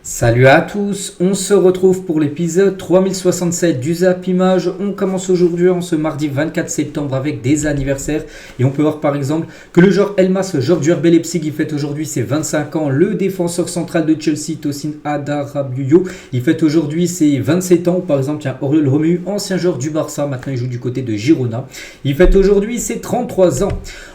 Salut à tous, on se retrouve pour l'épisode 3067 du Zap Image. On commence aujourd'hui en ce mardi 24 septembre avec des anniversaires et on peut voir par exemple que le joueur Elmas, George Leipzig, il fête aujourd'hui ses 25 ans. Le défenseur central de Chelsea, Tosin Adarabioyo, il fête aujourd'hui ses 27 ans. Par exemple, tiens, Oriol Romeu, ancien joueur du Barça, maintenant il joue du côté de Girona. Il fête aujourd'hui ses 33 ans.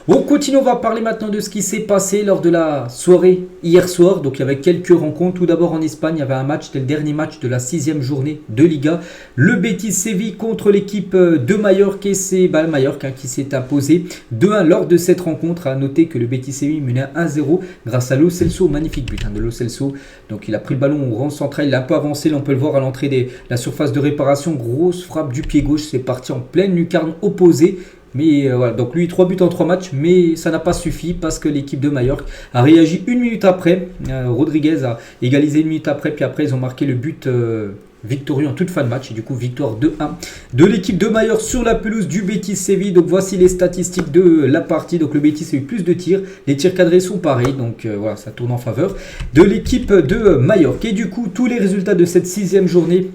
On continue, on va parler maintenant de ce qui s'est passé lors de la soirée hier soir. Donc il y avait quelques rencontres. Tout d'abord en Espagne, il y avait un match, c'était le dernier match de la 6e journée de Liga. Le Betis Séville contre l'équipe de Mallorca, c'est Mallorca qui s'est imposé 2-1 lors de cette rencontre. À noter que le Betis Séville menait 1-0 grâce à Lo Celso, magnifique but de Lo Celso. Donc il a pris le ballon au rang central, il a un peu avancé, là on peut le voir à l'entrée de la surface de réparation. Grosse frappe du pied gauche, c'est parti en pleine lucarne opposée. Mais voilà, donc lui 3 buts en 3 matchs, mais ça n'a pas suffi parce que l'équipe de Mallorca a réagi une minute après. Rodriguez a égalisé une minute après, puis après ils ont marqué le but victorieux en toute fin de match. Et du coup victoire 2-1 de l'équipe de Mallorca sur la pelouse du Betis Séville. Donc voici les statistiques de la partie. Donc le Betis a eu plus de tirs, les tirs cadrés sont pareils, donc voilà, ça tourne en faveur de l'équipe de Mallorca. Et du coup tous les résultats de cette 6e journée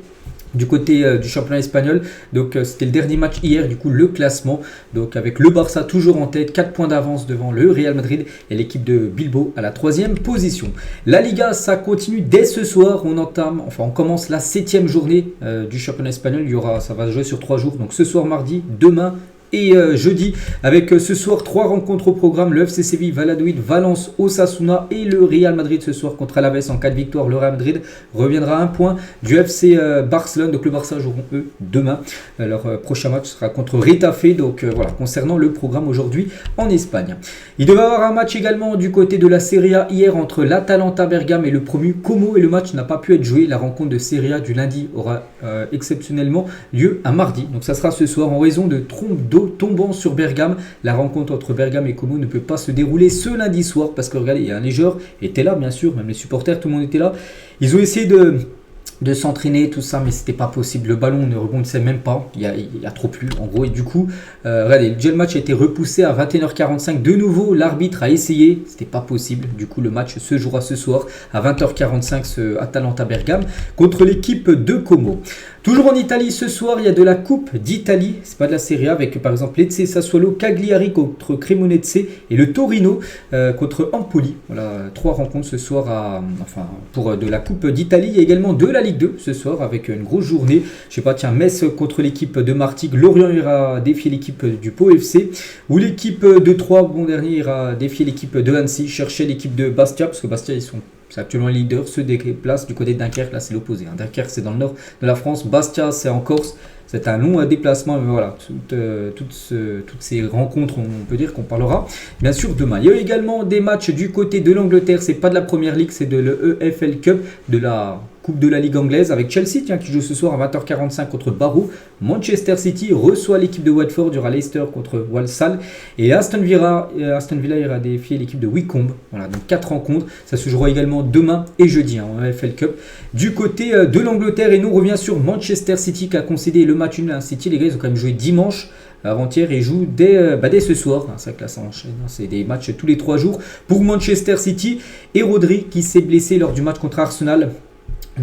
du côté du championnat espagnol. Donc c'était le dernier match hier, du coup le classement, donc avec le Barça toujours en tête, 4 points d'avance devant le Real Madrid et l'équipe de Bilbao à la 3e position. La Liga, ça continue dès ce soir, on commence la 7e journée du championnat espagnol. Ça va se jouer sur 3 jours, donc ce soir mardi, demain et jeudi, avec ce soir 3 rencontres au programme. Le FC Séville, Valladolid, Valence, Osasuna et le Real Madrid ce soir contre Alaves. En cas de victoire, le Real Madrid reviendra à un point du FC Barcelone. Donc le Barça joueront eux demain. Leur prochain match sera contre Retafe. Donc voilà, concernant le programme aujourd'hui en Espagne. Il devait y avoir un match également du côté de la Serie A hier entre l'Atalanta Bergame et le promu Como. Et le match n'a pas pu être joué. La rencontre de Serie A du lundi aura exceptionnellement lieu un mardi. Donc ça sera ce soir en raison de trompes d'eau tombant sur Bergame. La rencontre entre Bergame et Como ne peut pas se dérouler ce lundi soir parce que regardez, il y a un nageur était là bien sûr, même les supporters, tout le monde était là. Ils ont essayé de s'entraîner, tout ça, mais c'était pas possible. Le ballon ne rebondissait même pas. Il y a trop plu, en gros. Et du coup, regardez, le match a été repoussé à 21h45. De nouveau, l'arbitre a essayé. C'était pas possible. Du coup, le match se jouera ce soir à 20h45, ce Atalanta Bergame contre l'équipe de Como. Toujours en Italie ce soir, il y a de la Coupe d'Italie. C'est pas de la Serie A, avec par exemple Lecce Sassuolo, Cagliari contre Cremonese et le Torino contre Empoli. Voilà, 3 rencontres ce soir pour de la Coupe d'Italie. Il y a également de la Ligue 2 ce soir avec une grosse journée. Je sais pas, tiens, Metz contre l'équipe de Martigues. Lorient ira défier l'équipe du Pau FC. Ou l'équipe de Troyes, bon dernier, ira défier l'équipe de Annecy. Chercher l'équipe de Bastia, parce que Bastia, c'est actuellement les leaders, ceux des places du côté de Dunkerque, là c'est l'opposé. Dunkerque c'est dans le nord de la France, Bastia c'est en Corse. C'est un long déplacement, mais voilà, toutes ces rencontres, on peut dire qu'on parlera bien sûr demain. Il y a également des matchs du côté de l'Angleterre, c'est pas de la Première Ligue, c'est de l'EFL Cup, de la Coupe de la Ligue anglaise, avec Chelsea qui joue ce soir à 20h45 contre Barrow. Manchester City reçoit l'équipe de Watford, il y aura Leicester contre Walsall. Et Aston Villa ira défier l'équipe de Wycombe. Voilà, donc 4 rencontres. Ça se jouera également demain et jeudi en EFL Cup. Du côté de l'Angleterre, et nous on revient sur Manchester City qui a concédé le match 1 à City. Les gars, ils ont quand même joué dimanche. Avant-hier, ils jouent dès ce soir. C'est vrai que là, ça enchaîne. C'est des matchs tous les 3 jours pour Manchester City. Et Rodri qui s'est blessé lors du match contre Arsenal.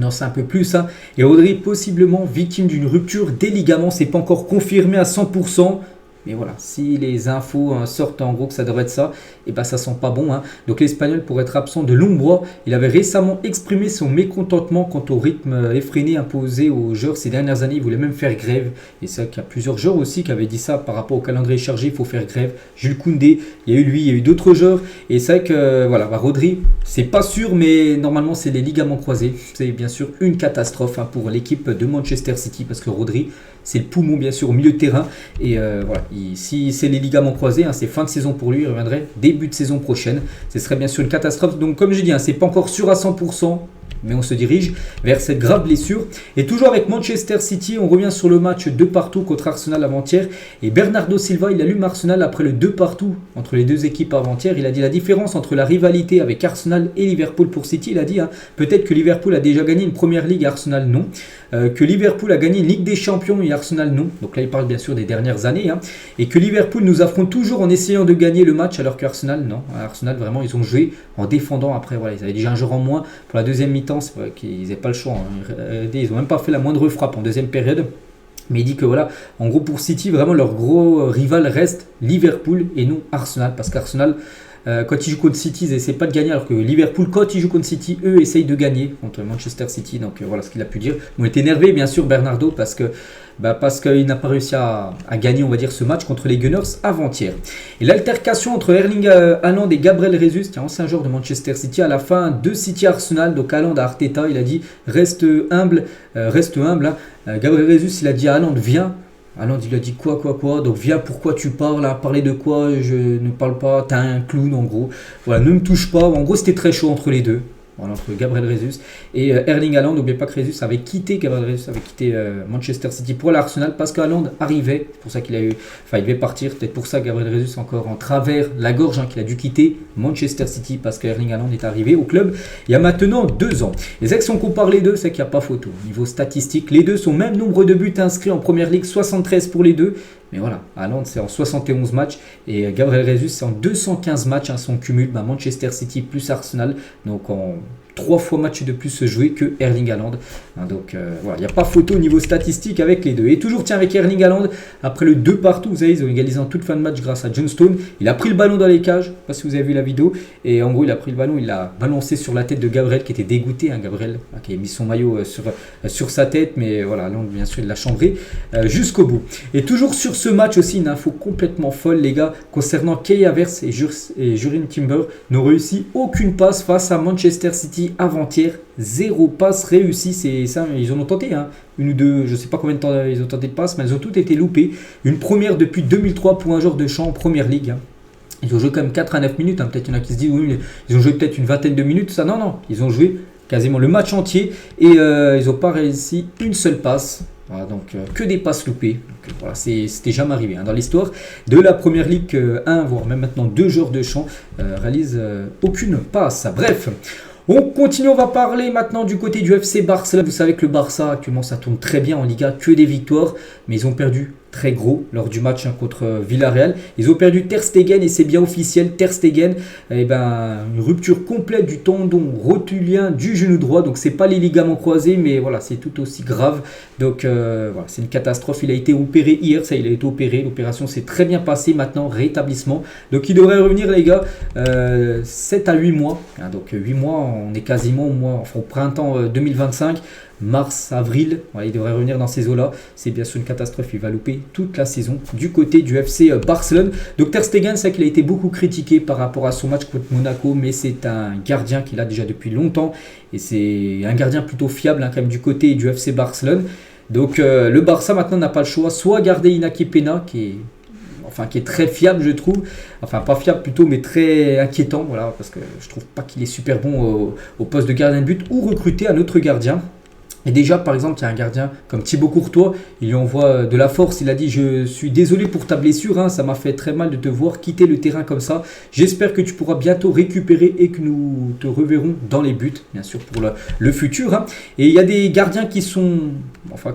Non, c'est un peu plus ça. Et Rodri possiblement victime d'une rupture des ligaments. C'est pas encore confirmé à 100%. Mais voilà, si les infos sortent en gros que ça devrait être ça, et ben ça sent pas bon. Donc l'Espagnol pourrait être absent de longs mois. Il avait récemment exprimé son mécontentement quant au rythme effréné imposé aux joueurs ces dernières années. Il voulait même faire grève. Et c'est vrai qu'il y a plusieurs joueurs aussi qui avaient dit ça par rapport au calendrier chargé, il faut faire grève. Jules Koundé, il y a eu lui, il y a eu d'autres joueurs. Et c'est vrai que voilà, Rodri, c'est pas sûr, mais normalement c'est les ligaments croisés. C'est bien sûr une catastrophe pour l'équipe de Manchester City parce que Rodri, c'est le poumon bien sûr au milieu de terrain. Et voilà, si c'est les ligaments croisés, c'est fin de saison pour lui, il reviendrait début de saison prochaine. Ce serait bien sûr une catastrophe. Donc comme je dis, c'est pas encore sûr à 100%. Mais on se dirige vers cette grave blessure. Et toujours avec Manchester City, on revient sur le match 2-2 contre Arsenal avant-hier. Et Bernardo Silva, il allume Arsenal après le 2-2 entre les deux équipes avant-hier. Il a dit la différence entre la rivalité avec Arsenal et Liverpool pour City. Il a dit peut-être que Liverpool a déjà gagné une première ligue et Arsenal non. Que Liverpool a gagné une Ligue des Champions et Arsenal non. Donc là, il parle bien sûr des dernières années. Et que Liverpool nous affronte toujours en essayant de gagner le match alors qu'Arsenal non. Arsenal, vraiment, ils ont joué en défendant après. Voilà, ils avaient déjà un joueur en moins pour la deuxième mi-temps. mi-temps, c'est vrai qu'ils n'avaient pas le choix. Ils n'ont même pas fait la moindre frappe en deuxième période. Mais il dit que voilà, en gros pour City, vraiment leur gros rival reste Liverpool et non Arsenal. Parce qu'Arsenal, quand ils jouent contre City, ils essaient pas de gagner. Alors que Liverpool, quand ils jouent contre City, eux essayent de gagner contre Manchester City. Donc voilà ce qu'il a pu dire. On est énervé bien sûr Bernardo parce qu'il n'a pas réussi à gagner, on va dire, ce match contre les Gunners avant-hier. Et l'altercation entre Erling Haaland et Gabriel Jesus, qui est ancien joueur de Manchester City, à la fin de City Arsenal. Donc Haaland à Arteta, il a dit reste humble. Hein. Gabriel Jesus, il a dit à Haaland viens. Haaland, il a dit quoi. Donc viens, pourquoi tu parles, à parler de quoi, je ne parle pas, t'es un clown en gros. Voilà, ne me touche pas. En gros, c'était très chaud entre les deux. Voilà, entre Gabriel Jesus et Erling Haaland. N'oubliez pas que Jesus avait quitté Manchester City pour l'Arsenal parce qu'Haaland arrivait. C'est pour ça il devait partir. Peut-être pour ça Gabriel Jesus encore en travers la gorge qu'il a dû quitter Manchester City parce qu'Erling Haaland est arrivé au club il y a maintenant 2 ans. Les ex, on compare les deux, c'est qu'il n'y a pas photo. Niveau statistique, les deux sont même nombre de buts inscrits en Première Ligue, 73 pour les deux. Mais voilà, Haaland c'est en 71 matchs et Gabriel Jesus c'est en 215 matchs, son cumul, Manchester City plus Arsenal, donc en 3 fois match de plus joué que Erling Haaland. Donc voilà, il n'y a pas photo au niveau statistique avec les deux. Et toujours avec Erling Haaland, après le 2 partout, vous savez, ils ont égalisé en toute fin de match grâce à John Stone. Il a pris le ballon dans les cages, je ne sais pas si vous avez vu la vidéo, et en gros il a pris le ballon, il l'a balancé sur la tête de Gabriel qui était dégoûté, Gabriel qui avait mis son maillot sur sa tête, mais voilà, Haaland bien sûr il l'a chambré jusqu'au bout. Et toujours sur ce match aussi, une info complètement folle les gars, concernant Kai Havertz et Jurrien Timber, n'ont réussi aucune passe face à Manchester City avant-hier. 0 passe réussie, c'est ça, ils en ont tenté, une ou deux, je sais pas combien de temps ils ont tenté de passe, mais elles ont toutes été loupées. Une première depuis 2003 pour un joueur de champ en Première Ligue. Ils ont joué quand même 4 à 9 minutes, peut-être il y en a qui se disent oui, ils ont joué peut-être une vingtaine de minutes, ça non, ils ont joué quasiment le match entier et ils n'ont pas réussi une seule passe. Voilà, donc que des passes loupées. Donc, voilà, c'était jamais arrivé dans l'histoire de la Première Ligue. Un, voire même maintenant 2 joueurs de champ réalisent aucune passe. Bref, on continue, on va parler maintenant du côté du FC Barcelone. Vous savez que le Barça actuellement ça tourne très bien en Liga, que des victoires, mais ils ont perdu très gros lors du match contre Villarreal. Ils ont perdu Ter Stegen et c'est bien officiel. Ter Stegen, une rupture complète du tendon rotulien du genou droit. Donc c'est pas les ligaments croisés, mais voilà, c'est tout aussi grave. Donc voilà, c'est une catastrophe. Il a été opéré hier, il a été opéré. L'opération s'est très bien passée. Maintenant, rétablissement. Donc il devrait revenir les gars 7 à 8 mois. Donc 8 mois, on est quasiment au printemps 2025. Mars, avril, voilà, il devrait revenir dans ces eaux-là. C'est bien sûr une catastrophe, il va louper toute la saison du côté du FC Barcelone. Donc Ter Stegen, c'est qu'il a été beaucoup critiqué par rapport à son match contre Monaco, mais c'est un gardien qu'il a déjà depuis longtemps et c'est un gardien plutôt fiable quand même du côté du FC Barcelone. Donc le Barça maintenant n'a pas le choix, soit garder Iñaki Peña qui est très fiable je trouve, enfin pas fiable plutôt mais très inquiétant, voilà, parce que je trouve pas qu'il est super bon au poste de gardien de but, ou recruter un autre gardien. Et déjà, par exemple, il y a un gardien comme Thibaut Courtois, il lui envoie de la force, il a dit « Je suis désolé pour ta blessure, ça m'a fait très mal de te voir quitter le terrain comme ça. J'espère que tu pourras bientôt récupérer et que nous te reverrons dans les buts, bien sûr, pour le futur. » Et il y a des gardiens qui sont,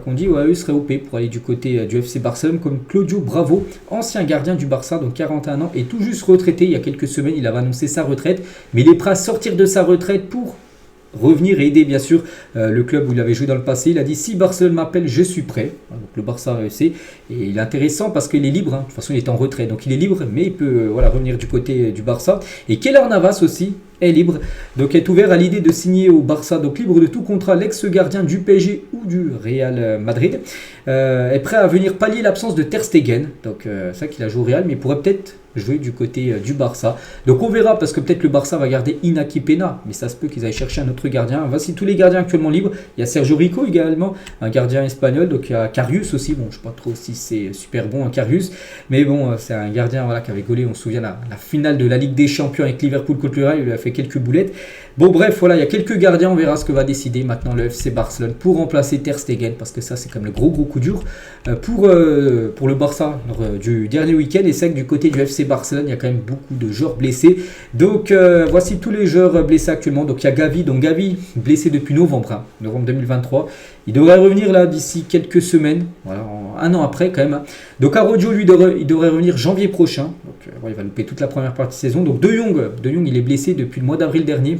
qu'on dit, ouais, eux seraient OP pour aller du côté du FC Barcelone, comme Claudio Bravo, ancien gardien du Barça, donc 41 ans, et tout juste retraité. Il y a quelques semaines, il avait annoncé sa retraite, mais il est prêt à sortir de sa retraite pour revenir et aider bien sûr le club où il avait joué dans le passé. Il a dit si Barcelone m'appelle, je suis prêt. Donc le Barça sait, et il est intéressant parce qu'il est libre, de toute façon il est en retrait, donc il est libre, mais il peut revenir du côté du Barça. Et Keylor Navas aussi est libre, donc est ouvert à l'idée de signer au Barça, donc libre de tout contrat. L'ex-gardien du PSG ou du Real Madrid est prêt à venir pallier l'absence de Ter Stegen, donc c'est vrai qu'il a joué au Real, mais il pourrait peut-être jouer du côté du Barça. Donc on verra, parce que peut-être le Barça va garder Iñaki Peña, mais ça se peut qu'ils aillent chercher un autre gardien. Voici tous les gardiens actuellement libres. Il y a Sergio Rico également, un gardien espagnol, donc il y a Karius aussi, bon je ne sais pas trop si c'est super bon Karius, mais bon c'est un gardien qui avait gaulé, on se souvient la finale de la Ligue des Champions avec Liverpool contre le Real, il lui a fait quelques boulettes. Bon bref, voilà, il y a quelques gardiens, on verra ce que va décider maintenant le FC Barcelone pour remplacer Ter Stegen, parce que ça c'est comme le gros coup dur pour le Barça du dernier week-end. Et c'est que du côté du FC Barcelone, il y a quand même beaucoup de joueurs blessés. Donc voici tous les joueurs blessés actuellement. Donc il y a Gavi, blessé depuis novembre 2023. Il devrait revenir là d'ici quelques semaines, voilà, un an après quand même. Donc Araujo, lui, il devrait revenir janvier prochain. Donc il va louper toute la première partie de saison. Donc De Jong, il est blessé depuis le mois d'avril dernier,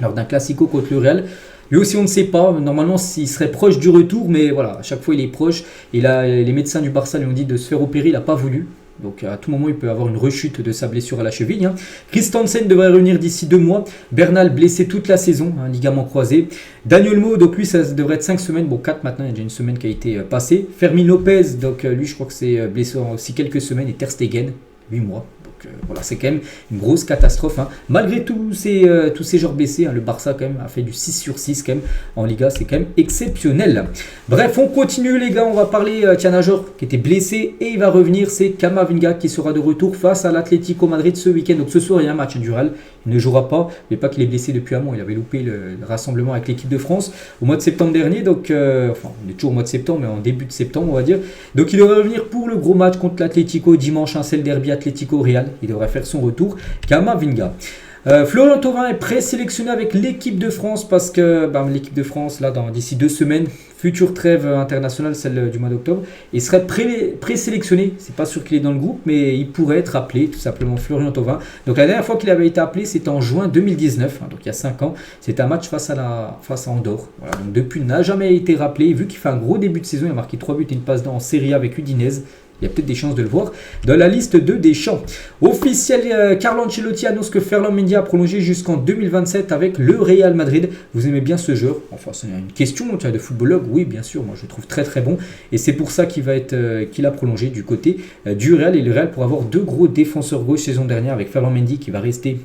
lors d'un classico contre le Real. Lui aussi, on ne sait pas. Normalement, il serait proche du retour, mais voilà, à chaque fois, il est proche. Et là, les médecins du Barça lui ont dit de se faire opérer, il n'a pas voulu. Donc à tout moment, il peut avoir une rechute de sa blessure à la cheville. Hein. Christensen devrait revenir d'ici 2 mois. Bernal blessé toute la saison, ligament croisé. Daniel Mo, donc lui, ça devrait être 5 semaines. Bon, 4 maintenant, il y a déjà une semaine qui a été passée. Fermin Lopez, donc lui, je crois que c'est blessé aussi quelques semaines. Et Ter Stegen, 8 mois. Voilà, c'est quand même une grosse catastrophe. Hein. Malgré tous ces joueurs blessés, le Barça quand même a fait du 6 sur 6 quand même en Liga, c'est quand même exceptionnel. Bref, on continue les gars, on va parler d'un joueur qui était blessé et il va revenir, c'est Camavinga qui sera de retour face à l'Atlético Madrid ce week-end. Donc ce soir il y a un match du Real, il ne jouera pas, mais pas qu'il est blessé depuis un mois, il avait loupé le rassemblement avec l'équipe de France au mois de septembre dernier, donc enfin on est toujours au mois de septembre, mais en début de septembre on va dire. Donc il devrait revenir pour le gros match contre l'Atlético dimanche, c'est le derby Atlético-Real. Il devrait faire son retour. Camavinga. Florian Thauvin est présélectionné avec l'équipe de France parce que l'équipe de France, là, d'ici 2 semaines, future trêve internationale, celle du mois d'octobre, il serait présélectionné. C'est pas sûr qu'il est dans le groupe, mais il pourrait être appelé, tout simplement, Florian Thauvin. Donc la dernière fois qu'il avait été appelé, c'était en juin 2019, donc il y a 5 ans. C'était un match face à Andorre. Voilà, donc depuis, il n'a jamais été rappelé. Vu qu'il fait un gros début de saison, il a marqué 3 buts et une passe en Serie A avec Udinese. Il y a peut-être des chances de le voir dans la liste de Deschamps. Officiel, Carlo Ancelotti annonce que Ferland Mendy a prolongé jusqu'en 2027 avec le Real Madrid. Vous aimez bien ce joueur? Enfin, c'est une question de footballogue. Oui, bien sûr, moi je le trouve très très bon. Et c'est pour ça qu'il a prolongé du côté du Real. Et le Real pour avoir 2 gros défenseurs gauche saison dernière avec Ferland Mendy qui va rester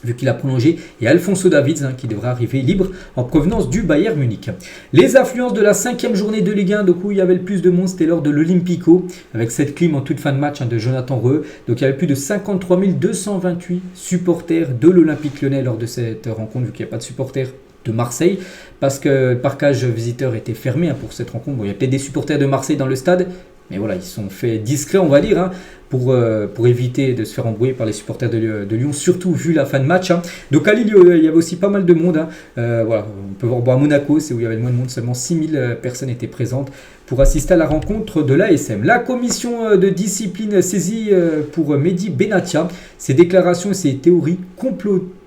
vu qu'il a prolongé, et Alphonso Davids qui devrait arriver libre en provenance du Bayern Munich. Les affluences de la 5e journée de Ligue 1, donc où il y avait le plus de monde, c'était lors de l'Olympico, avec cette clim en toute fin de match de Jonathan Reu. Donc il y avait plus de 53 228 supporters de l'Olympique Lyonnais lors de cette rencontre, vu qu'il n'y a pas de supporters de Marseille, parce que le parcage visiteur était fermé pour cette rencontre. Bon, il y a peut-être des supporters de Marseille dans le stade, mais voilà, ils sont fait discrets, on va dire, pour éviter de se faire embrouiller par les supporters de Lyon, surtout vu la fin de match. Donc à Lille, il y avait aussi pas mal de monde. Voilà, on peut voir à Monaco, c'est où il y avait le moins de monde, seulement 6000 personnes étaient présentes pour assister à la rencontre de l'ASM. La commission de discipline saisie pour Mehdi Benatia, ses déclarations et ses théories complotistes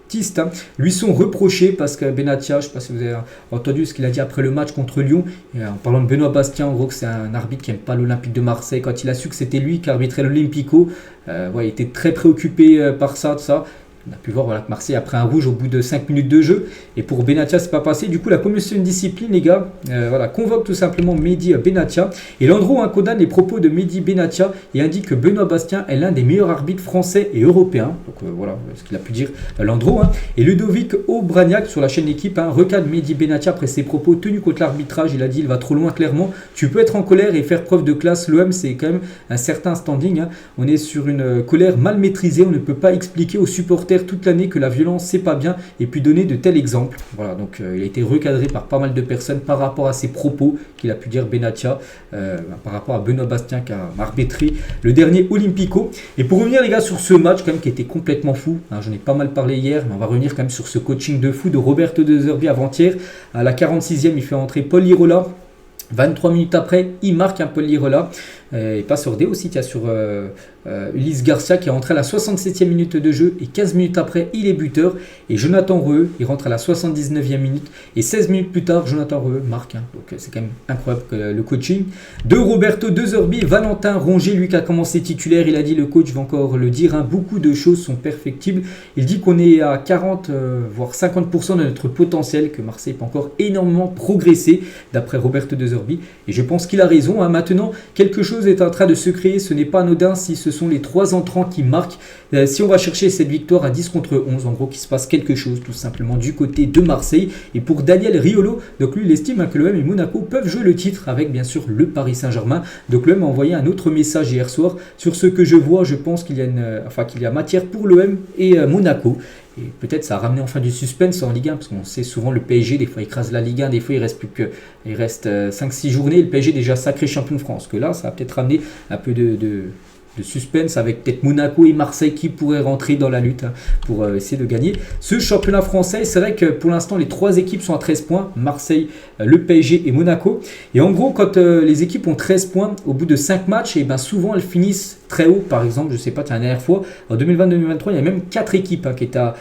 lui sont reprochés parce que Benatia, je ne sais pas si vous avez entendu ce qu'il a dit après le match contre Lyon, en parlant de Benoît Bastien, en gros que c'est un arbitre qui n'aime pas l'Olympique de Marseille. Quand il a su que c'était lui qui arbitrait l'Olympico, il était très préoccupé par ça, tout ça. On a pu voir que Marseille a pris un rouge au bout de 5 minutes de jeu. Et pour Benatia, c'est pas passé. Du coup, la commission de discipline, les gars, convoque tout simplement Mehdi Benatia. Et Landreau condamne les propos de Mehdi Benatia et indique que Benoît Bastien est l'un des meilleurs arbitres français et européens. Donc voilà ce qu'il a pu dire Landreau. Et Ludovic Aubragnac sur la chaîne L'équipe recadre Mehdi Benatia après ses propos tenus contre l'arbitrage. Il a dit il va trop loin clairement. Tu peux être en colère et faire preuve de classe. L'OM, c'est quand même un certain standing. On est sur une colère mal maîtrisée. On ne peut pas expliquer aux supporters toute l'année que la violence c'est pas bien et puis donner de tels exemples. Voilà, donc il a été recadré par pas mal de personnes par rapport à ses propos qu'il a pu dire Benatia par rapport à Benoît Bastien qui a arbitré le dernier Olympico. Et pour revenir les gars sur ce match quand même qui était complètement fou, j'en ai pas mal parlé hier, mais on va revenir quand même sur ce coaching de fou de Roberto De Zerbi avant-hier. À la 46e, il fait entrer Paul Lirola. 23 minutes après, il marque un Paul Lirola. Et pas sur D aussi, il y a sur Ulysse Garcia qui est rentré à la 67e minute de jeu et 15 minutes après, il est buteur. Et Jonathan Reu, il rentre à la 79e minute et 16 minutes plus tard, Jonathan Reu marque. Donc c'est quand même incroyable le coaching de Roberto De Zerbi. Valentin Rongier, lui qui a commencé titulaire, il a dit, le coach va encore le dire, beaucoup de choses sont perfectibles. Il dit qu'on est à 40 voire 50% de notre potentiel, que Marseille peut encore énormément progresser d'après Roberto De Zerbi. Et je pense qu'il a raison. Maintenant, quelque chose est en train de se créer, ce n'est pas anodin si ce sont les 3 entrants qui marquent. Si on va chercher cette victoire à 10 contre 11, en gros qu'il se passe quelque chose tout simplement du côté de Marseille. Et pour Daniel Riolo, donc lui il estime que l'OM et Monaco peuvent jouer le titre avec bien sûr le Paris Saint-Germain. Donc l'OM a envoyé un autre message hier soir sur ce que je vois. Je pense qu'il y a matière pour l'OM et Monaco. Et peut-être ça a ramené enfin du suspense en Ligue 1, parce qu'on sait souvent le PSG, des fois il écrase la Ligue 1, des fois il reste 5-6 journées, et le PSG est déjà sacré champion de France. Que là, ça a peut-être ramené un peu de de suspense avec peut-être Monaco et Marseille qui pourraient rentrer dans la lutte pour essayer de gagner ce championnat français. C'est vrai que pour l'instant les 3 équipes sont à 13 points, Marseille, le PSG et Monaco. Et en gros quand les équipes ont 13 points au bout de 5 matchs, et ben souvent elles finissent très haut. Par exemple, je sais pas, la dernière fois en 2022-2023 il y a même 4 équipes qui étaient à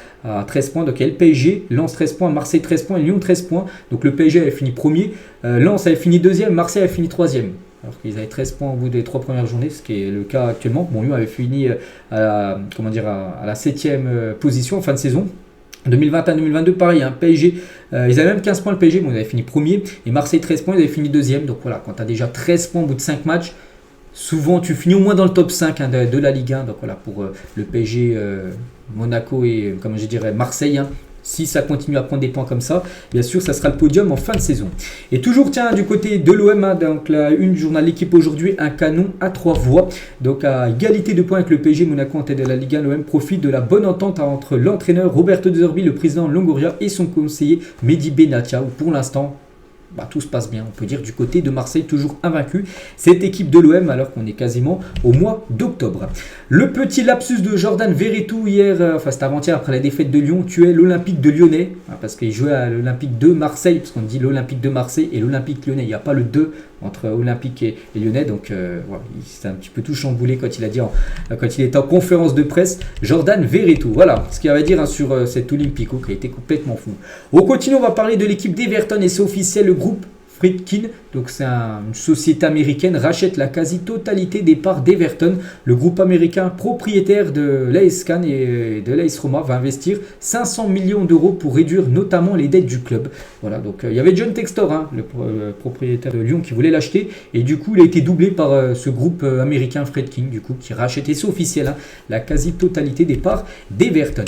13 points. Donc il y a le PSG, Lens 13 points, Marseille 13 points et Lyon 13 points. Donc le PSG avait fini premier, Lens avait fini deuxième, Marseille avait fini troisième. Alors qu'ils avaient 13 points au bout des 3 premières journées, ce qui est le cas actuellement. Bon, Lyon avait fini à la 7e position en fin de saison. 2021-2022, pareil, PSG, ils avaient même 15 points le PSG, mais ils avaient fini premier. Et Marseille 13 points, ils avaient fini deuxième. Donc voilà, quand tu as déjà 13 points au bout de 5 matchs, souvent tu finis au moins dans le top 5 de la Ligue 1. Donc voilà, pour le PSG, Monaco et Marseille. Si ça continue à prendre des points comme ça, bien sûr, ça sera le podium en fin de saison. Et toujours, du côté de l'OM, donc la une du journal L'équipe aujourd'hui, un canon à 3 voix. Donc à égalité de points avec le PSG, Monaco en tête de la Ligue 1, l'OM profite de la bonne entente entre l'entraîneur Roberto De Zerbi, le président Longoria et son conseiller Mehdi Benatia, où pour l'instant, tout se passe bien, on peut dire, du côté de Marseille, toujours invaincu. Cette équipe de l'OM, alors qu'on est quasiment au mois d'octobre. Le petit lapsus de Jordan Verretou hier, c'était avant-hier, après la défaite de Lyon, tuait l'Olympique de Lyonnais, parce qu'il jouait à l'Olympique de Marseille, parce qu'on dit l'Olympique de Marseille et l'Olympique lyonnais. Il n'y a pas le 2 entre Olympique et Lyonnais, donc voilà, il s'est un petit peu tout chamboulé quand il a dit, quand il était en conférence de presse, Jordan Verretou. Voilà ce qu'il avait à dire sur cet Olympico qui a été complètement fou. On continue, on va parler de l'équipe d'Everton et c'est officiel, le groupe Friedkin, donc c'est une société américaine, rachète la quasi-totalité des parts d'Everton. Le groupe américain propriétaire de l'AS Cannes et de l'AS Roma va investir 500 millions d'euros pour réduire notamment les dettes du club. Voilà, donc il y avait John Textor, le propriétaire de Lyon, qui voulait l'acheter, et du coup il a été doublé par ce groupe américain Friedkin, du coup qui rachète, et c'est officiel, la quasi-totalité des parts d'Everton.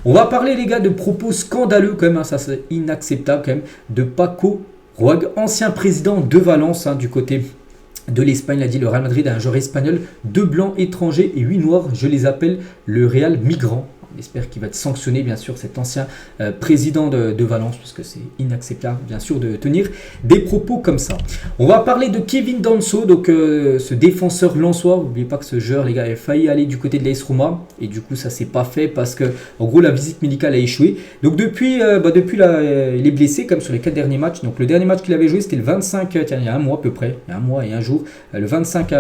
On va parler, les gars, de propos scandaleux quand même, ça c'est inacceptable quand même, de Paco Roig, ancien président de Valence, du côté de l'Espagne. Il a dit: le Real Madrid a un joueur espagnol, 2 blancs étrangers et 8 noirs. Je les appelle le Real migrant. On espère qu'il va être sanctionné, bien sûr, cet ancien président de Valence, parce que c'est inacceptable, bien sûr, de tenir des propos comme ça. On va parler de Kevin Danso, donc ce défenseur lensois. N'oubliez pas que ce joueur, les gars, avait failli aller du côté de l'AS Roma, et du coup, ça s'est pas fait parce que, en gros, la visite médicale a échoué. Donc depuis là, il est blessé, comme sur les 4 derniers matchs. Donc le dernier match qu'il avait joué, c'était le 25, il y a un mois à peu près, il y a un mois et un jour, le 25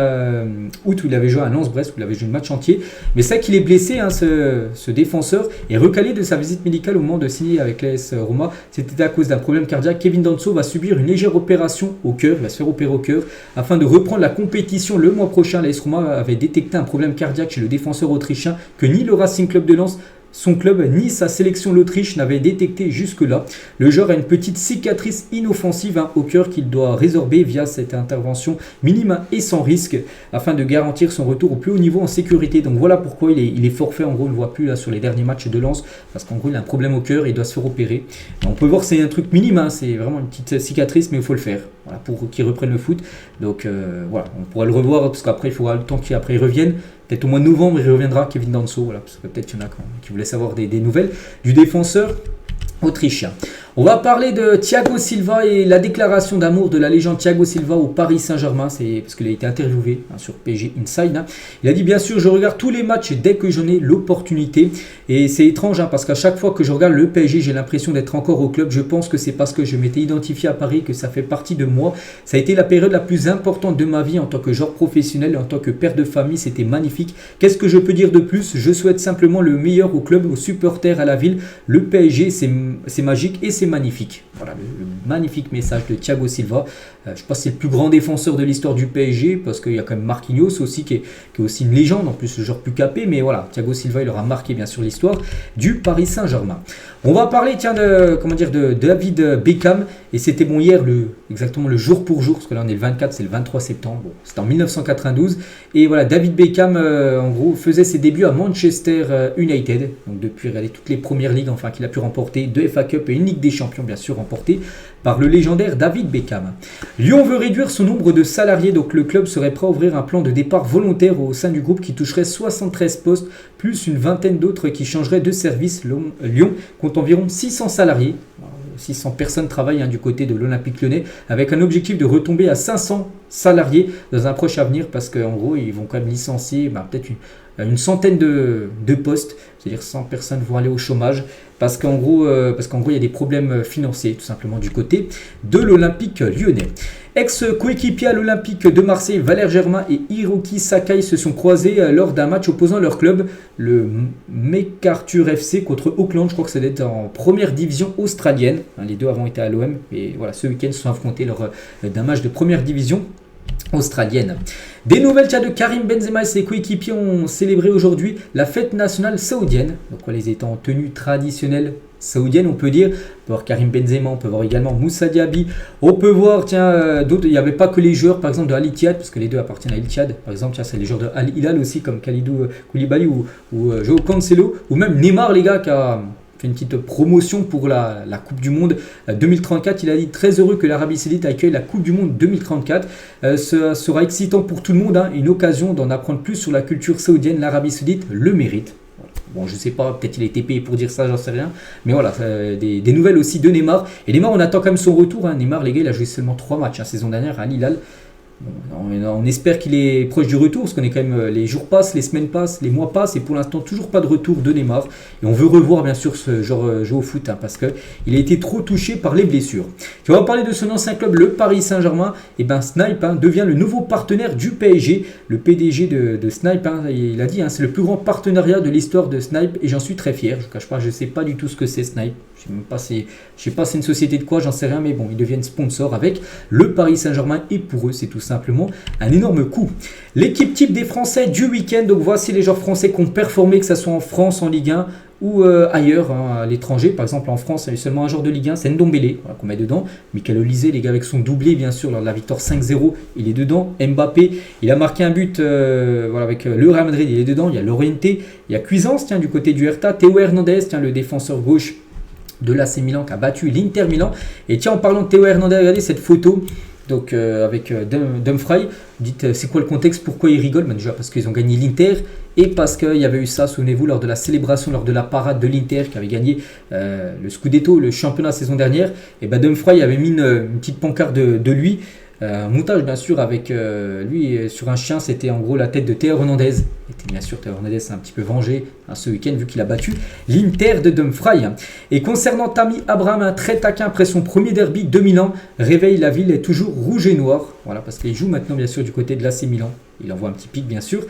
août, où il avait joué à Lens-Brest, où il avait joué le match entier. Mais c'est vrai qu'il est blessé, ce défenseur est recalé de sa visite médicale au moment de signer avec l'AS Roma. C'était à cause d'un problème cardiaque. Kevin Danso va subir une légère opération au cœur, il va se faire opérer au cœur afin de reprendre la compétition le mois prochain. L'AS Roma avait détecté un problème cardiaque chez le défenseur autrichien que ni le Racing Club de Lens, son club, ni sa sélection l'Autriche n'avait détecté jusque-là. Le joueur a une petite cicatrice inoffensive au cœur qu'il doit résorber via cette intervention minime et sans risque afin de garantir son retour au plus haut niveau en sécurité. Donc voilà pourquoi il est forfait. En gros, on ne le voit plus là sur les derniers matchs de Lens, parce qu'en gros il a un problème au cœur et il doit se faire opérer. On peut voir que c'est un truc minime, c'est vraiment une petite cicatrice, mais il faut le faire, voilà, pour qu'il reprenne le foot. Donc voilà, on pourra le revoir, parce qu'après il faudra le temps qu'il revienne. Peut-être au mois de novembre, il reviendra, Kevin Danso, voilà, parce que peut-être qu'il y en a qui voulaient savoir des nouvelles du défenseur autrichien. On va parler de Thiago Silva et la déclaration d'amour de la légende Thiago Silva au Paris Saint-Germain. C'est parce qu'il a été interviewé sur PSG Inside. Il a dit: bien sûr, je regarde tous les matchs dès que j'en ai l'opportunité. Et c'est étrange, parce qu'à chaque fois que je regarde le PSG, j'ai l'impression d'être encore au club. Je pense que c'est parce que je m'étais identifié à Paris, que ça fait partie de moi. Ça a été la période la plus importante de ma vie en tant que joueur professionnel et en tant que père de famille. C'était magnifique. Qu'est-ce que je peux dire de plus? Je souhaite simplement le meilleur au club, aux supporters, à la ville. Le PSG, c'est magique et c'est magnifique. Voilà le magnifique message de Thiago Silva. Je pense que c'est le plus grand défenseur de l'histoire du PSG, parce qu'il y a quand même Marquinhos aussi qui est aussi une légende, en plus le joueur plus capé, mais voilà, Thiago Silva, il aura marqué bien sûr l'histoire du Paris Saint-Germain. On va parler de David Beckham, et c'était hier exactement le jour pour jour, parce que là on est le 24, c'est le 23 septembre, bon, c'était en 1992, et voilà, David Beckham en gros faisait ses débuts à Manchester United, donc depuis regarder toutes les premières ligues qu'il a pu remporter, 2 FA Cup et une Ligue des Champions bien sûr remportée par le légendaire David Beckham. Lyon veut réduire son nombre de salariés, donc le club serait prêt à ouvrir un plan de départ volontaire au sein du groupe qui toucherait 73 postes, plus une vingtaine d'autres qui changeraient de service. Lyon compte environ 600 salariés. 600 personnes travaillent du côté de l'Olympique Lyonnais avec un objectif de retomber à 500 salariés dans un proche avenir parce qu'en gros, ils vont quand même licencier peut-être une centaine de postes, c'est-à-dire 100 personnes vont aller au chômage parce qu'en gros, il y a des problèmes financiers tout simplement du côté de l'Olympique Lyonnais. Ex-coéquipiers à l'Olympique de Marseille, Valère Germain et Hiroki Sakai se sont croisés lors d'un match opposant leur club, le MacArthur FC contre Auckland. Je crois que ça doit être en première division australienne. Les deux avant étaient à l'OM et voilà, ce week-end se sont affrontés lors d'un match de première division australienne. Des nouvelles de Karim Benzema et ses coéquipiers ont célébré aujourd'hui la fête nationale saoudienne. Donc ils étaient en tenue traditionnelle saoudienne, on peut dire. On peut voir Karim Benzema, on peut voir également Moussa Diaby. On peut voir, d'autres, il n'y avait pas que les joueurs, par exemple, de Al Ittihad, parce que les deux appartiennent à Al Ittihad. Par exemple, c'est les joueurs de Al Hilal aussi, comme Kalidou Koulibaly ou Joao Cancelo, ou même Neymar, les gars, qui a fait une petite promotion pour la Coupe du Monde 2034. Il a dit très heureux que l'Arabie Saoudite accueille la Coupe du Monde 2034. Ce sera excitant pour tout le monde, une occasion d'en apprendre plus sur la culture saoudienne. L'Arabie Saoudite le mérite. Bon, je sais pas, peut-être il a été payé pour dire ça, j'en sais rien. Mais voilà, des nouvelles aussi de Neymar. Et Neymar, on attend quand même son retour. Neymar, les gars, il a joué seulement 3 matchs la saison dernière à Hilal. On espère qu'il est proche du retour, parce qu'on est quand même, les jours passent, les semaines passent, les mois passent, et pour l'instant toujours pas de retour de Neymar. Et on veut revoir bien sûr ce genre jouer au foot, parce qu'il a été trop touché par les blessures. Tu vas parler de son ancien club, le Paris Saint-Germain. Et Snipe devient le nouveau partenaire du PSG. Le PDG de Snipe, il a dit, c'est le plus grand partenariat de l'histoire de Snipe, et j'en suis très fier. Je ne cache pas, je ne sais pas du tout ce que c'est Snipe. Je ne sais pas c'est une société de quoi, j'en sais rien, mais bon, ils deviennent sponsors avec le Paris Saint-Germain et pour eux, c'est tout simplement un énorme coup. L'équipe type des Français du week-end, donc voici les joueurs français qui ont performé, que ce soit en France, en Ligue 1 ou ailleurs, à l'étranger. Par exemple, en France, il y a eu seulement un joueur de Ligue 1, c'est Ndombele, qu'on met dedans. Michael Olise, les gars, avec son doublé, bien sûr, lors de la victoire 5-0, il est dedans. Mbappé, il a marqué un but avec le Real Madrid, il est dedans. Il y a Llorente, il y a Cuisance, du côté du Hertha. Théo Hernandez, le défenseur gauche de l'AC Milan qui a battu l'Inter Milan. Et tiens, en parlant de Théo Hernandez, regardez cette photo donc avec Dumfries. Dites c'est quoi le contexte, pourquoi ils rigolent? Déjà parce qu'ils ont gagné l'Inter et parce qu'il y avait eu ça, souvenez-vous, lors de la célébration, lors de la parade de l'Inter qui avait gagné le Scudetto, le championnat la saison dernière. Et Dumfries avait mis une petite pancarte de lui. Un montage bien sûr avec lui sur un chien, c'était en gros la tête de Théo Hernandez. Et bien sûr Théo Hernandez s'est un petit peu vengé ce week-end vu qu'il a battu l'Inter de Dumfries. Et concernant Tammy Abraham, très taquin après son premier derby de Milan, réveille la ville est toujours rouge et noir. Voilà, parce qu'il joue maintenant bien sûr du côté de l'AC Milan. Il envoie un petit pic bien sûr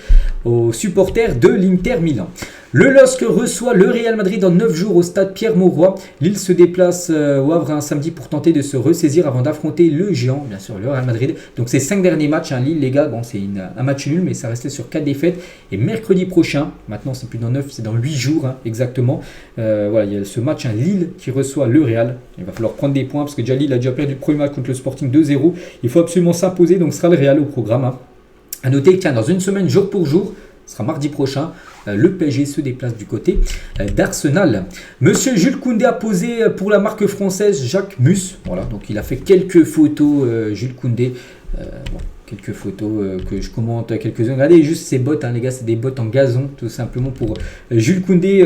aux supporters de l'Inter Milan. Le LOSC reçoit le Real Madrid en 9 jours au stade Pierre-Mauroy. Lille se déplace au Havre un samedi pour tenter de se ressaisir avant d'affronter le géant, bien sûr le Real Madrid. Donc ces 5 derniers matchs, Lille les gars, bon, c'est un match nul mais ça restait sur 4 défaites. Et mercredi prochain, maintenant c'est plus dans 9, c'est dans 8 jours exactement. Voilà, il y a ce match Lille qui reçoit le Real. Il va falloir prendre des points parce que déjà Lille a déjà perdu le premier match contre le Sporting 2-0. Il faut absolument s'imposer, donc ce sera le Real au programme. A noter que dans une semaine, jour pour jour, ce sera mardi prochain, le PSG se déplace du côté d'Arsenal. Monsieur Jules Koundé a posé pour la marque française Jacques Mus. Voilà, donc il a fait quelques photos, Jules Koundé. Quelques photos que je commente quelques-unes. Regardez juste ces bottes, les gars, c'est des bottes en gazon, tout simplement pour Jules Koundé,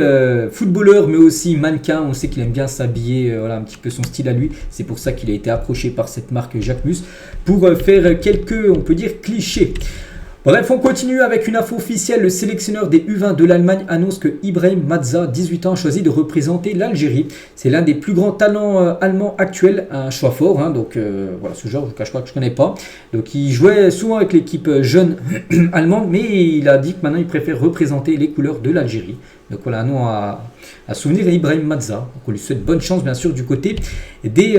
footballeur, mais aussi mannequin. On sait qu'il aime bien s'habiller, voilà un petit peu son style à lui. C'est pour ça qu'il a été approché par cette marque Jacques Mus pour faire quelques, on peut dire, clichés. Bref, on continue avec une info officielle. Le sélectionneur des U20 de l'Allemagne annonce que Ibrahim Mazza, 18 ans, a choisi de représenter l'Algérie. C'est l'un des plus grands talents allemands actuels, un choix fort. Donc voilà, ce genre, je ne cache pas que je ne connais pas. Donc il jouait souvent avec l'équipe jeune allemande, mais il a dit que maintenant il préfère représenter les couleurs de l'Algérie. Donc voilà, un nom à souvenir, Ibrahim Mazza. Donc on lui souhaite bonne chance bien sûr du côté des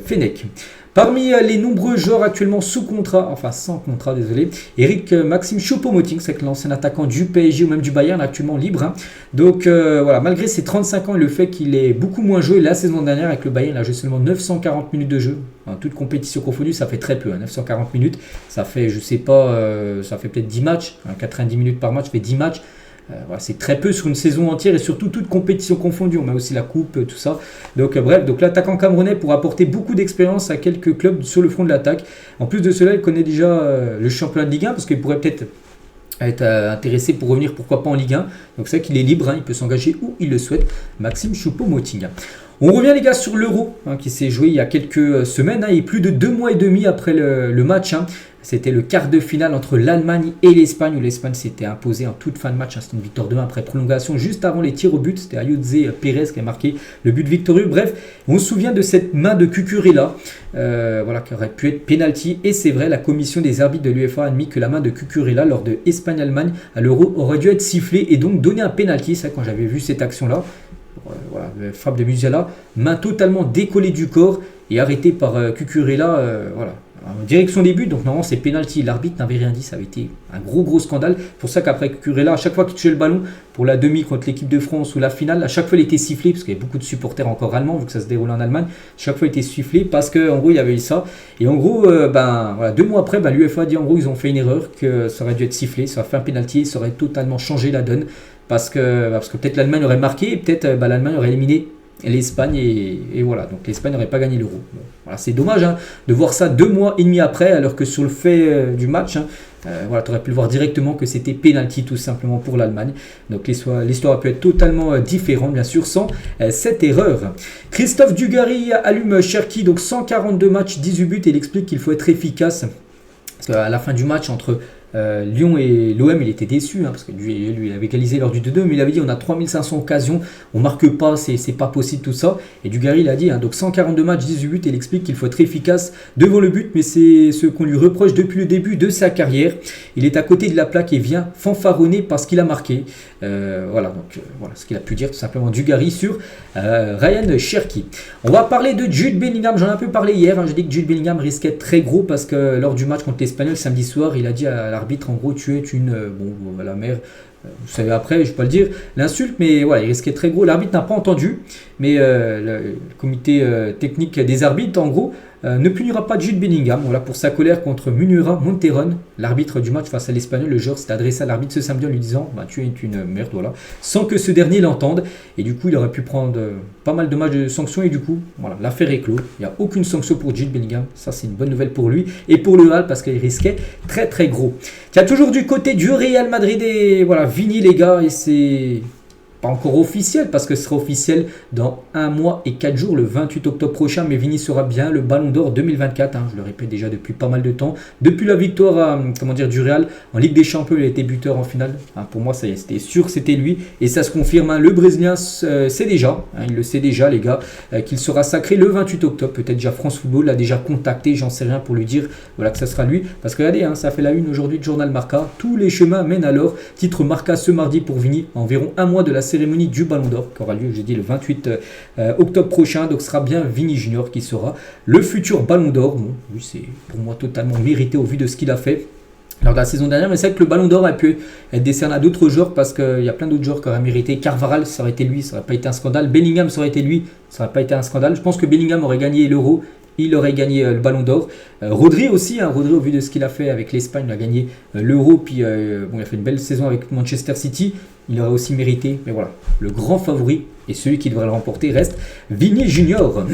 Fenech. Parmi les nombreux joueurs actuellement sous contrat, enfin sans contrat, désolé, Eric Maxime Choupo-Moting, c'est l'ancien attaquant du PSG ou même du Bayern, actuellement libre. Donc voilà, malgré ses 35 ans et le fait qu'il ait beaucoup moins joué la saison dernière avec le Bayern, il a joué seulement 940 minutes de jeu. Toute compétition confondue, ça fait très peu, 940 minutes. Ça fait, je sais pas, ça fait peut-être 10 matchs, 90 minutes par match, ça fait 10 matchs. Voilà, c'est très peu sur une saison entière et surtout toute compétition confondue. On met aussi la coupe, tout ça. Donc bref, donc l'attaquant camerounais pourra apporter beaucoup d'expérience à quelques clubs sur le front de l'attaque. En plus de cela, il connaît déjà le championnat de Ligue 1 parce qu'il pourrait peut-être être intéressé pour revenir pourquoi pas en Ligue 1. Donc c'est vrai qu'il est libre, il peut s'engager où il le souhaite. Maxime Choupo-Moting. On revient les gars sur l'Euro qui s'est joué il y a quelques semaines et plus de 2 mois et demi après le match. C'était le quart de finale entre l'Allemagne et l'Espagne où l'Espagne s'était imposée en toute fin de match. C'était une victoire 2-1 après prolongation juste avant les tirs au but. C'était Ayoze Pérez qui a marqué le but victorieux. Bref, on se souvient de cette main de Cucurella qui aurait pu être penalty. Et c'est vrai, la commission des arbitres de l'UEFA a admis que la main de Cucurella lors de Espagne-Allemagne à l'Euro aurait dû être sifflée et donc donner un penalty. C'est vrai, quand j'avais vu cette action-là. Le frappe de Musiala, main totalement décollée du corps et arrêtée par Cucurella en direction des buts. Donc normalement c'est penalty, l'arbitre n'avait rien dit, ça avait été un gros scandale. C'est pour ça qu'après Cucurella, à chaque fois qu'il touchait le ballon pour la demi contre l'équipe de France ou la finale, à chaque fois il était sifflé parce qu'il y avait beaucoup de supporters encore allemands vu que ça se déroulait en Allemagne. Chaque fois il était sifflé parce qu'en gros il y avait eu ça. Et en gros 2 mois après l'UEFA a dit en gros ils ont fait une erreur, que ça aurait dû être sifflé, ça aurait fait un penalty, ça aurait totalement changé la donne. Parce que peut-être l'Allemagne aurait marqué et peut-être l'Allemagne aurait éliminé l'Espagne et voilà, donc l'Espagne n'aurait pas gagné l'Euro. Bon, voilà, c'est dommage de voir ça 2 mois et demi après, alors que sur le fait du match, tu aurais pu le voir directement que c'était penalty tout simplement pour l'Allemagne. Donc l'histoire a pu être totalement différente, bien sûr, sans cette erreur. Christophe Dugarry allume Cherki, donc 142 matchs, 18 buts, et il explique qu'il faut être efficace. Parce qu'à la fin du match entre Lyon et l'OM, il était déçu parce que lui il avait égalisé lors du 2-2, mais il avait dit on a 3500 occasions, on marque pas, c'est pas possible tout ça. Et Dugarry il a dit donc 142 matchs, 18 buts, et il explique qu'il faut être efficace devant le but, mais c'est ce qu'on lui reproche depuis le début de sa carrière. Il est à côté de la plaque et vient fanfaronner parce qu'il a marqué. Voilà ce qu'il a pu dire tout simplement Dugarry sur Ryan Cherki. On va parler de Jude Bellingham, j'en ai un peu parlé hier, j'ai dit que Jude Bellingham risquait d'être très gros parce que lors du match contre l'Espagnol samedi soir, il a dit à l'arbitre en gros tu es une la mère, vous savez après je vais pas le dire l'insulte, mais voilà, il risquait très gros. L'arbitre n'a pas entendu, mais le comité technique des arbitres en gros ne punira pas Jude Bellingham pour sa colère contre Munira Monteron, l'arbitre du match face à l'Espagnol. Le joueur s'est adressé à l'arbitre ce samedi en lui disant tu es une merde, sans que ce dernier l'entende, et du coup il aurait pu prendre pas mal de matchs de sanctions, et du coup l'affaire est close, il n'y a aucune sanction pour Jude Bellingham. Ça c'est une bonne nouvelle pour lui et pour le Real parce qu'il risquait très gros. Tiens, toujours du côté du Real Madrid et Vini les gars, et c'est pas encore officiel parce que ce sera officiel dans 1 mois et 4 jours, le 28 octobre prochain, mais Vini sera bien le Ballon d'Or 2024, je le répète déjà depuis pas mal de temps, depuis la victoire du Real en Ligue des Champions. Il a été buteur en finale, pour moi ça c'était sûr, c'était lui, et ça se confirme, le Brésilien sait déjà, il le sait déjà les gars, qu'il sera sacré le 28 octobre, peut-être déjà France Football l'a déjà contacté, j'en sais rien, pour lui dire que ça sera lui, parce que regardez, ça fait la une aujourd'hui de journal Marca, tous les chemins mènent alors, titre Marca ce mardi pour Vini, environ 1 mois de la cérémonie du Ballon d'Or qui aura lieu, j'ai dit, le 28 octobre prochain. Donc ce sera bien Vini Junior qui sera le futur Ballon d'Or. Bon, lui c'est pour moi totalement mérité au vu de ce qu'il a fait lors de la saison dernière, mais c'est vrai que le Ballon d'Or a pu être décerné à d'autres joueurs parce qu'il y a plein d'autres joueurs qui auraient mérité. Carvajal, ça aurait été lui, ça n'aurait pas été un scandale. Bellingham, ça aurait été lui, ça n'aurait pas été un scandale. Je pense que Bellingham aurait gagné l'Euro, il aurait gagné le Ballon d'Or. Rodri aussi, Rodri au vu de ce qu'il a fait avec l'Espagne, il a gagné l'Euro, puis il a fait une belle saison avec Manchester City, il aurait aussi mérité. Mais voilà, le grand favori et celui qui devrait le remporter reste Vini Junior.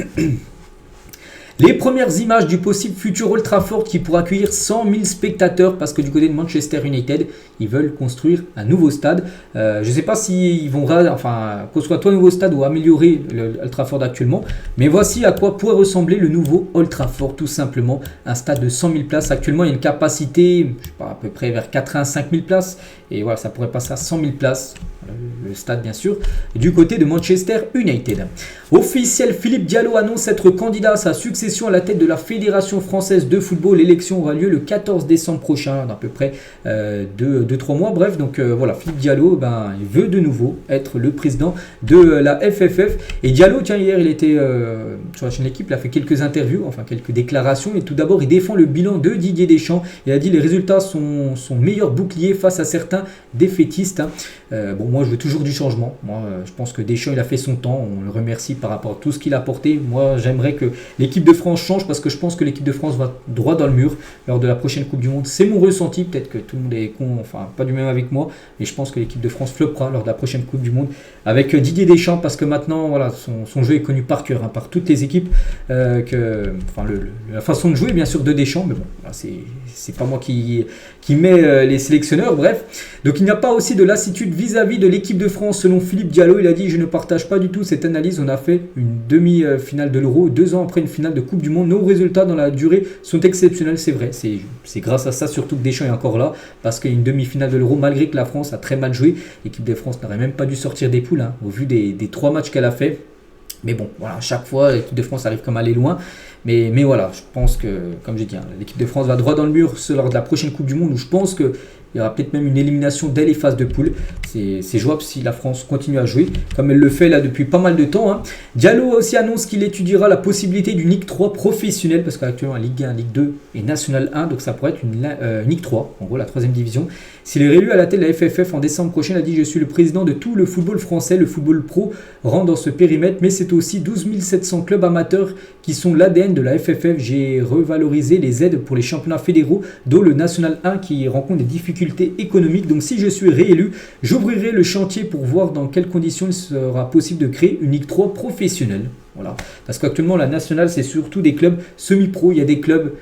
Les premières images du possible futur Old Trafford qui pourra accueillir 100 000 spectateurs parce que du côté de Manchester United, ils veulent construire un nouveau stade. Je ne sais pas s'ils vont construire un nouveau stade ou améliorer le Old Trafford actuellement, mais voici à quoi pourrait ressembler le nouveau Old Trafford, tout simplement. Un stade de 100 000 places. Actuellement, il y a une capacité, à peu près vers 85 000 places, et voilà, ça pourrait passer à 100 000 places. Le stade bien sûr, du côté de Manchester United. Officiel, Philippe Diallo annonce être candidat à sa succession à la tête de la Fédération Française de Football. L'élection aura lieu le 14 décembre prochain, dans à peu près 2-3 mois. Bref, donc Philippe Diallo, il veut de nouveau être le président de la FFF. Et Diallo, tiens, hier il était sur la chaîne L'équipe, il a fait quelques interviews, quelques déclarations. Et tout d'abord, il défend le bilan de Didier Deschamps. Il a dit les résultats sont son meilleur bouclier face à certains défaitistes. Moi je veux toujours du changement. Moi je pense que Deschamps il a fait son temps, on le remercie par rapport à tout ce qu'il a apporté. Moi j'aimerais que l'équipe de France change parce que je pense que l'équipe de France va droit dans le mur lors de la prochaine Coupe du Monde. C'est mon ressenti, peut-être que tout le monde est con, pas du même avec moi, mais je pense que l'équipe de France floppera lors de la prochaine Coupe du Monde avec Didier Deschamps parce que maintenant son jeu est connu par cœur, par toutes les équipes, la façon de jouer bien sûr de Deschamps, mais bon c'est pas moi qui met les sélectionneurs, bref. Donc il n'y a pas aussi de lassitude vis-à-vis de l'équipe de France selon Philippe Diallo. Il a dit: je ne partage pas du tout cette analyse. On a fait une demi-finale de l'Euro 2 ans après une finale de Coupe du Monde. Nos résultats dans la durée sont exceptionnels, c'est vrai. C'est grâce à ça surtout que Deschamps est encore là, parce qu'il y a une demi-finale de l'Euro, malgré que la France a très mal joué. L'équipe de France n'aurait même pas dû sortir des poules, au vu des 3 matchs qu'elle a fait. Mais bon, voilà, à chaque fois, l'équipe de France arrive comme à aller loin. Mais voilà, je pense que, comme j'ai dit, l'équipe de France va droit dans le mur lors de la prochaine Coupe du Monde, où je pense qu'il y aura peut-être même une élimination dès les phases de poule. C'est jouable si la France continue à jouer, comme elle le fait là depuis pas mal de temps. Diallo aussi annonce qu'il étudiera la possibilité d'une Ligue 3 professionnelle, parce qu'actuellement, la Ligue 1, Ligue 2 et National 1, donc ça pourrait être une Ligue 3, en gros la 3e division. S'il est réélu à la tête de la FFF en décembre prochain, il a dit: je suis le président de tout le football français, le football pro rentre dans ce périmètre, mais c'est aussi 12 700 clubs amateurs qui sont l'ADN de la FFF. J'ai revalorisé les aides pour les championnats fédéraux, dont le National 1 qui rencontre des difficultés économiques. Donc si je suis réélu, j'ouvrirai le chantier pour voir dans quelles conditions il sera possible de créer une Ligue 3 professionnelle. Voilà. Parce qu'actuellement, la nationale, c'est surtout des clubs semi-pro. Il y a des clubs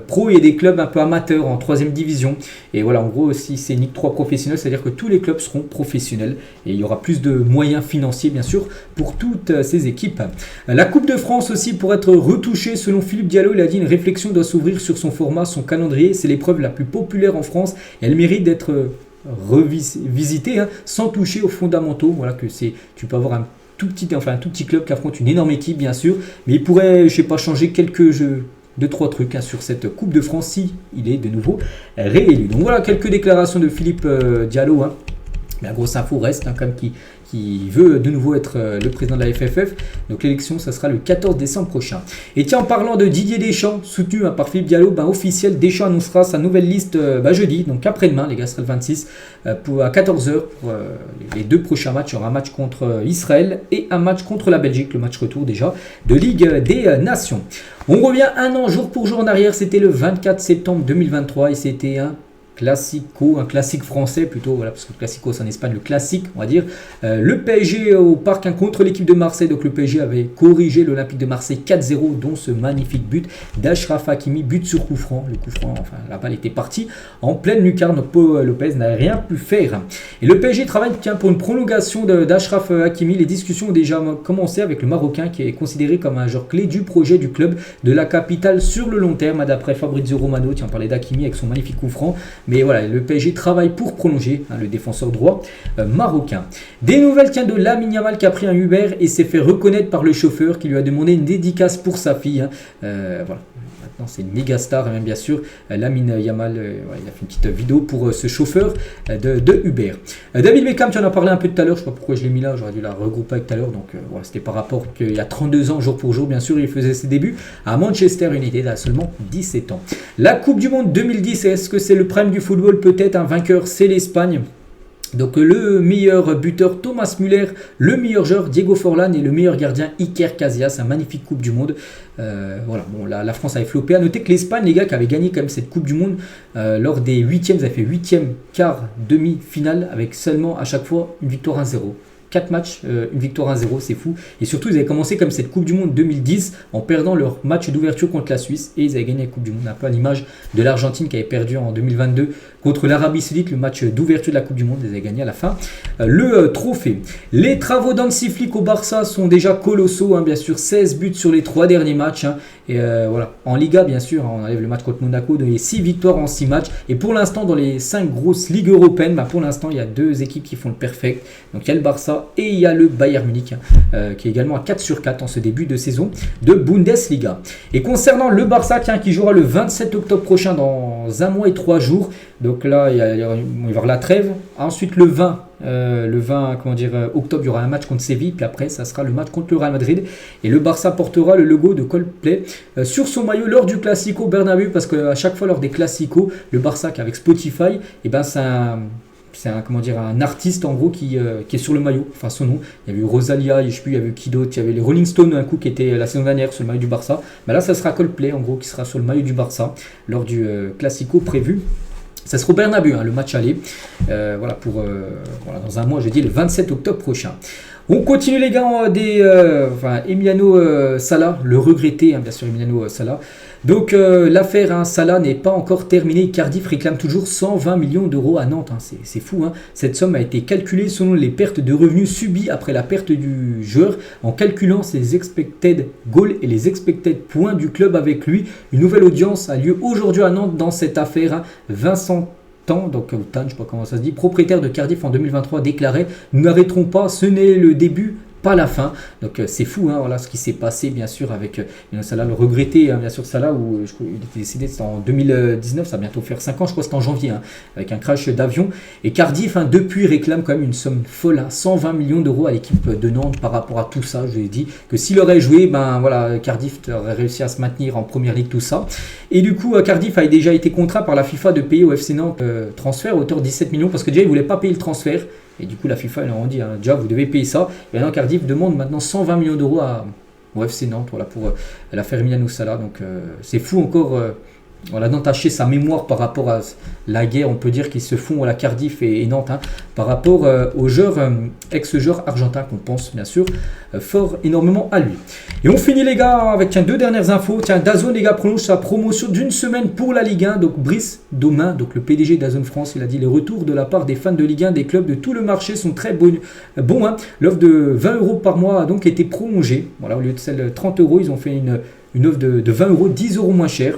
pro, il y a des clubs un peu amateurs en 3e division. Et voilà, en gros, si c'est une Ligue 3 professionnelle, c'est-à-dire que tous les clubs seront professionnels. Et il y aura plus de moyens financiers, bien sûr, pour toutes ces équipes. La Coupe de France aussi, pour être retouchée, selon Philippe Diallo, il a dit: une réflexion doit s'ouvrir sur son format, son calendrier. C'est l'épreuve la plus populaire en France. Et elle mérite d'être revisitée, sans toucher aux fondamentaux. Voilà, tu peux avoir un tout petit club qui affronte une énorme équipe, bien sûr. Mais il pourrait, je sais pas, changer quelques jeux. 2-3 trucs sur cette Coupe de France si il est de nouveau réélu. Donc voilà quelques déclarations de Philippe Diallo. Mais la grosse info reste quand même qui veut de nouveau être le président de la FFF. Donc l'élection, ça sera le 14 décembre prochain. Et tiens, en parlant de Didier Deschamps, soutenu par Philippe Diallo, officiel, Deschamps annoncera sa nouvelle liste jeudi, donc après-demain, les gars, ce sera le 26, à 14h pour les 2 prochains matchs. Il y aura un match contre Israël et un match contre la Belgique, le match retour déjà de Ligue des Nations. On revient un an jour pour jour en arrière, c'était le 24 septembre 2023 et c'était un classique français plutôt, voilà, parce que le classico c'est en Espagne, le classique on va dire. Le PSG au parc contre l'équipe de Marseille, donc le PSG avait corrigé l'Olympique de Marseille 4-0, dont ce magnifique but d'Achraf Hakimi, but sur coup franc. Le coup franc, enfin la balle était partie en pleine lucarne, donc Paul Lopez n'a rien pu faire. Et le PSG travaille pour une prolongation d'Achraf Hakimi. Les discussions ont déjà commencé avec le Marocain qui est considéré comme un joueur clé du projet du club de la capitale sur le long terme, d'après Fabrizio Romano, qui en parlait d'Hakimi avec son magnifique coup franc. Mais voilà, le PSG travaille pour prolonger le défenseur droit marocain. Des nouvelles de Lamine Yamal qui a pris un Uber et s'est fait reconnaître par le chauffeur qui lui a demandé une dédicace pour sa fille. Voilà. Maintenant, c'est une méga star, et même bien sûr, Lamine Yamal, il a fait une petite vidéo pour ce chauffeur de Uber. David Beckham, tu en as parlé un peu tout à l'heure, je ne sais pas pourquoi je l'ai mis là, j'aurais dû la regrouper avec tout à l'heure. Donc voilà, c'était par rapport qu'il y a 32 ans, jour pour jour, bien sûr, il faisait ses débuts à Manchester United à seulement 17 ans. La Coupe du Monde 2010, est-ce que c'est le prime du football? Peut-être un vainqueur, c'est l'Espagne. Donc le meilleur buteur Thomas Müller, le meilleur joueur Diego Forlán et le meilleur gardien Iker Casillas, un magnifique Coupe du Monde. Voilà, bon, la France avait floppé. À noter que l'Espagne, les gars, qui avait gagné quand même cette Coupe du Monde lors des 8e, ils avaient fait 8e, quart, demi-finale avec seulement à chaque fois une victoire 1-0. 4 matchs, une victoire 1-0, c'est fou. Et surtout, ils avaient commencé comme cette Coupe du Monde 2010 en perdant leur match d'ouverture contre la Suisse. Et ils avaient gagné la Coupe du Monde, un peu à l'image de l'Argentine qui avait perdu en 2022 contre l'Arabie Saoudite, le match d'ouverture de la Coupe du Monde. Ils avaient gagné à la fin le trophée. Les travaux d'Hansi Flick au Barça sont déjà colossaux, bien sûr. 16 buts sur les 3 derniers matchs. Et voilà, en Liga, bien sûr, on enlève le match contre Monaco, de 6 victoires en 6 matchs. Et pour l'instant, dans les 5 grosses ligues européennes, pour l'instant, il y a 2 équipes qui font le perfect. Donc il y a le Barça et il y a le Bayern Munich qui est également à 4 sur 4 en ce début de saison de Bundesliga. Et concernant le Barça qui jouera le 27 octobre prochain, dans 1 mois et 3 jours. Donc là, il va y avoir la trêve. Ensuite, le 20 octobre, il y aura un match contre Séville. Puis après, ça sera le match contre le Real Madrid. Et le Barça portera le logo de Coldplay sur son maillot lors du Classico Bernabéu. Parce qu'à chaque fois, lors des Classicos, le Barça avec Spotify, c'est un artiste en gros qui est sur le maillot, enfin son nom. Il y avait eu Rosalia, je sais plus, il y avait eu qui d'autre, il y avait les Rolling Stones un coup qui était la saison dernière sur le maillot du Barça. Là, ça sera Coldplay en gros qui sera sur le maillot du Barça lors du Classico prévu. Ça sera au Bernabéu, le match aller. Dans 1 mois, je dis le 27 octobre prochain. On continue les gars, Emiliano Sala, le regretté, hein, bien sûr Emiliano Sala. Donc l'affaire Salah n'est pas encore terminée. Cardiff réclame toujours 120 millions d'euros à Nantes. Hein. C'est fou. Hein. Cette somme a été calculée selon les pertes de revenus subies après la perte du joueur. En calculant ses expected goals et les expected points du club avec lui. Une nouvelle audience a lieu aujourd'hui à Nantes dans cette affaire. Hein. Vincent Tan, donc Tan, je sais pas comment ça se dit, propriétaire de Cardiff en 2023 déclarait: nous n'arrêterons pas, ce n'est le début, pas la fin. Donc c'est fou, hein, voilà ce qui s'est passé bien sûr avec Salah, le regretté, hein, bien sûr Salah, où il était décédé en 2019, ça va bientôt faire 5 ans, je crois que c'était en janvier, hein, avec un crash d'avion. Et Cardiff, hein, depuis, réclame quand même une somme folle, hein, 120 millions d'euros à l'équipe de Nantes par rapport à tout ça. Je lui ai dit que s'il aurait joué, ben voilà, Cardiff aurait réussi à se maintenir en première ligue, tout ça. Et du coup, Cardiff a déjà été contraint par la FIFA de payer au FC Nantes transfert à hauteur de 17 millions, parce que déjà il ne voulait pas payer le transfert. Et du coup, la FIFA, leur a dit, hein, déjà, vous devez payer ça. Et maintenant, Cardiff demande maintenant 120 millions d'euros au FC Nantes, voilà, pour l'affaire Emiliano Sala. Donc, c'est fou encore voilà, d'entacher sa mémoire par rapport à la guerre, on peut dire, qu'ils se font à la Cardiff et Nantes, hein, par rapport aux joueurs, ex-joueurs argentins qu'on pense, bien sûr, fort énormément à lui. Et on finit, les gars, avec deux dernières infos. Tiens, DAZN, les gars, prolonge sa promotion d'une semaine pour la Ligue 1. Donc, Brice Domain, donc le PDG DAZN France, il a dit: les retours de la part des fans de Ligue 1 des clubs de tout le marché sont très bons. Hein. L'offre de 20 € par mois a donc été prolongée. Voilà, au lieu de celle de 30 €, ils ont fait une offre de 20 €, 10 € moins cher.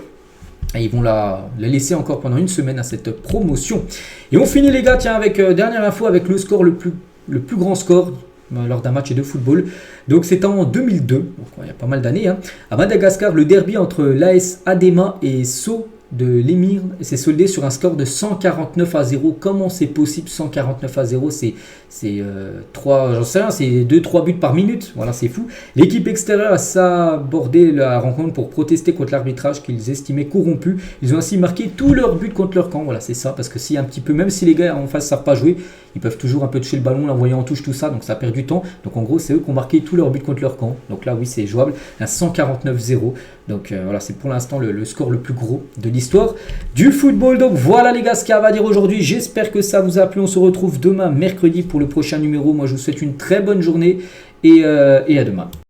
Et ils vont la laisser encore pendant une semaine à cette promotion. Et on finit, les gars, tiens, avec dernière info, avec le score, le plus grand score lors d'un match de football. Donc c'est en 2002, donc il y a pas mal d'années, hein. À Madagascar, le derby entre l'AS Adema et Sceaux de l'Émir s'est soldé sur un score de 149-0. Comment c'est possible? 149-0, c'est 2-3 buts par minute. Voilà, c'est fou. L'équipe extérieure a sabordé la rencontre pour protester contre l'arbitrage qu'ils estimaient corrompu. Ils ont ainsi marqué tous leurs buts contre leur camp. Voilà, c'est ça, parce que si un petit peu, même si les gars en face ne savent pas jouer, ils peuvent toujours un peu toucher le ballon, l'envoyer en touche, tout ça, donc ça perd du temps. Donc en gros, c'est eux qui ont marqué tous leurs buts contre leur camp. Donc là, oui, c'est jouable. Un 149-0. Donc voilà, c'est pour l'instant le score le plus gros de l'histoire du football. Donc voilà, les gars, ce qu'il y a à dire aujourd'hui. J'espère que ça vous a plu. On se retrouve demain, mercredi, pour le prochain numéro. Moi, je vous souhaite une très bonne journée et à demain.